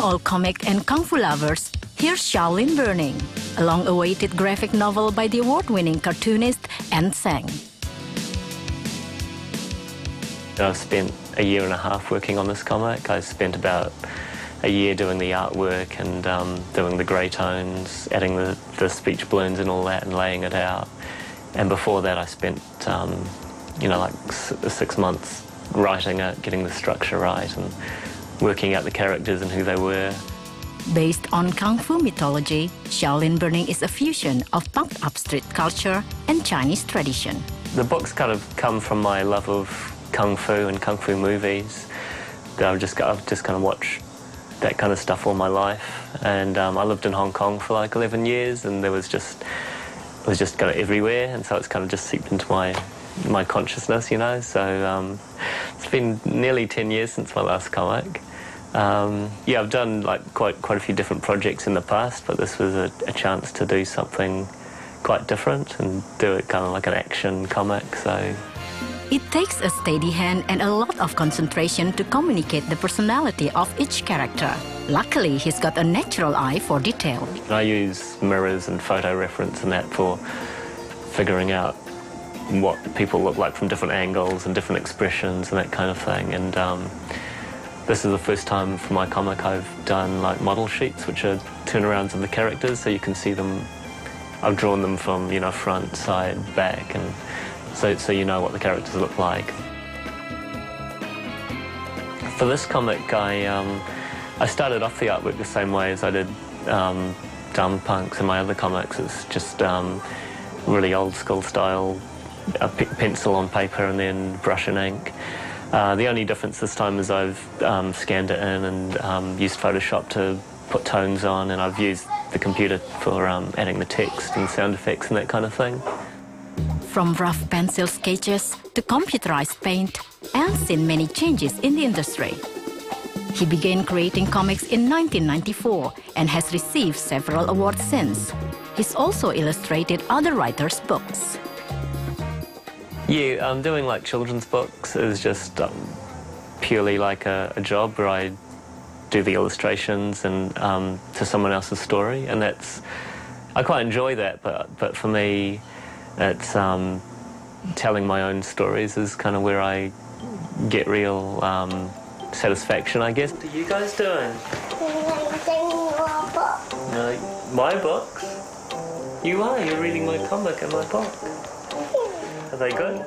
all comic and kung fu lovers, here's Shaolin Burning, a long-awaited graphic novel by the award-winning cartoonist An Sang. I've spent a year and a half working on this comic. I spent about a year doing the artwork and doing the grey tones, adding the speech balloons and all that and laying it out. And before that I spent, like 6 months writing it, getting the structure right and working out the characters and who they were. Based on Kung Fu mythology, Shaolin Burning is a fusion of pumped-up street culture and Chinese tradition. The books kind of come from my love of Kung Fu and Kung Fu movies. I've just kind of watched that kind of stuff all my life. And I lived in Hong Kong for like 11 years and it was just kind of everywhere, and so it's kind of just seeped into my consciousness, So it's been nearly 10 years since my last comic. I've done like quite a few different projects in the past, but this was a chance to do something quite different and do it kind of like an action comic. So it takes a steady hand and a lot of concentration to communicate the personality of each character. Luckily, he's got a natural eye for detail. I use mirrors and photo reference and that for figuring out what people look like from different angles and different expressions and that kind of thing. And this is the first time for my comic I've done like model sheets, which are turnarounds of the characters, so you can see them. I've drawn them from front, side, back, and so you know what the characters look like. For this comic, I started off the artwork the same way as I did Dumb Punks and my other comics. It's just really old school style, a pencil on paper and then brush and ink. The only difference this time is I've scanned it in and used Photoshop to put tones on, and I've used the computer for adding the text and sound effects and that kind of thing. From rough pencil sketches to computerized paint, An's seen many changes in the industry. He began creating comics in 1994 and has received several awards since. He's also illustrated other writers' books. Yeah, doing like children's books is just purely like a job where I do the illustrations and to someone else's story, and I quite enjoy that. But for me, it's telling my own stories is kind of where I get real satisfaction, I guess. What are you guys doing? Reading your book. No, my books? You are. You're reading my comic and my book. Are they good?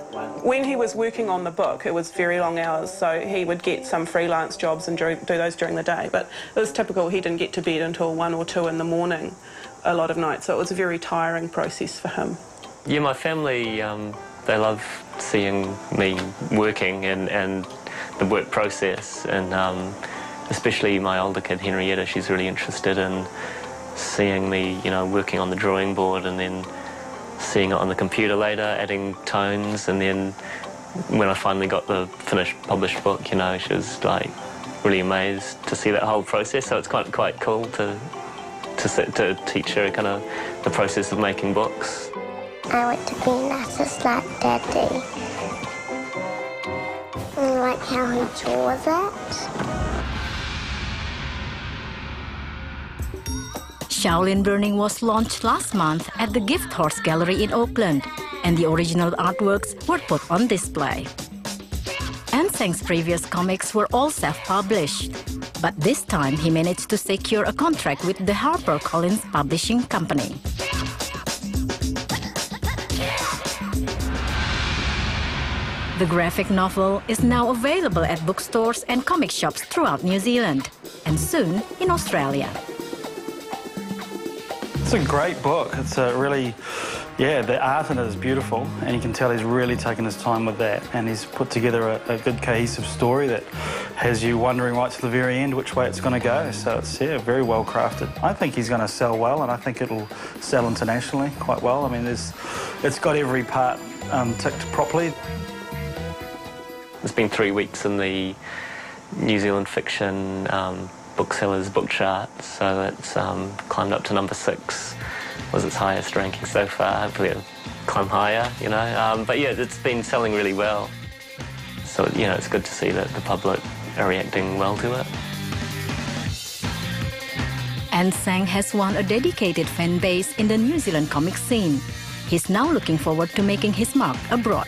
When he was working on the book, it was very long hours, so he would get some freelance jobs and do those during the day. But it was typical, he didn't get to bed until 1 or 2 in the morning a lot of nights, so it was a very tiring process for him. Yeah, my family, they love seeing me working and the work process, and especially my older kid, Henrietta, she's really interested in seeing me, working on the drawing board and then seeing it on the computer later, adding tones, and then when I finally got the finished published book, she was like really amazed to see that whole process. So it's quite cool to teach her kind of the process of making books. I want to be an artist like Daddy. I like how he draws it. Shaolin Burning was launched last month at the Gift Horse Gallery in Auckland, and the original artworks were put on display. An Sang's previous comics were all self-published, but this time he managed to secure a contract with the HarperCollins Publishing Company. The graphic novel is now available at bookstores and comic shops throughout New Zealand, and soon in Australia. It's a great book. It's a really, the art in it is beautiful, and you can tell he's really taken his time with that, and he's put together a good cohesive story that has you wondering right to the very end which way it's going to go. So it's, very well crafted. I think he's going to sell well, and I think it'll sell internationally quite well. I mean, it's got every part ticked properly. It's been 3 weeks in the New Zealand fiction booksellers book chart, so it's climbed up to number 6. Was its highest ranking so far. Hopefully it'll climb higher, But yeah, it's been selling really well. So, it's good to see that the public are reacting well to it. And Sang has won a dedicated fan base in the New Zealand comic scene. He's now looking forward to making his mark abroad.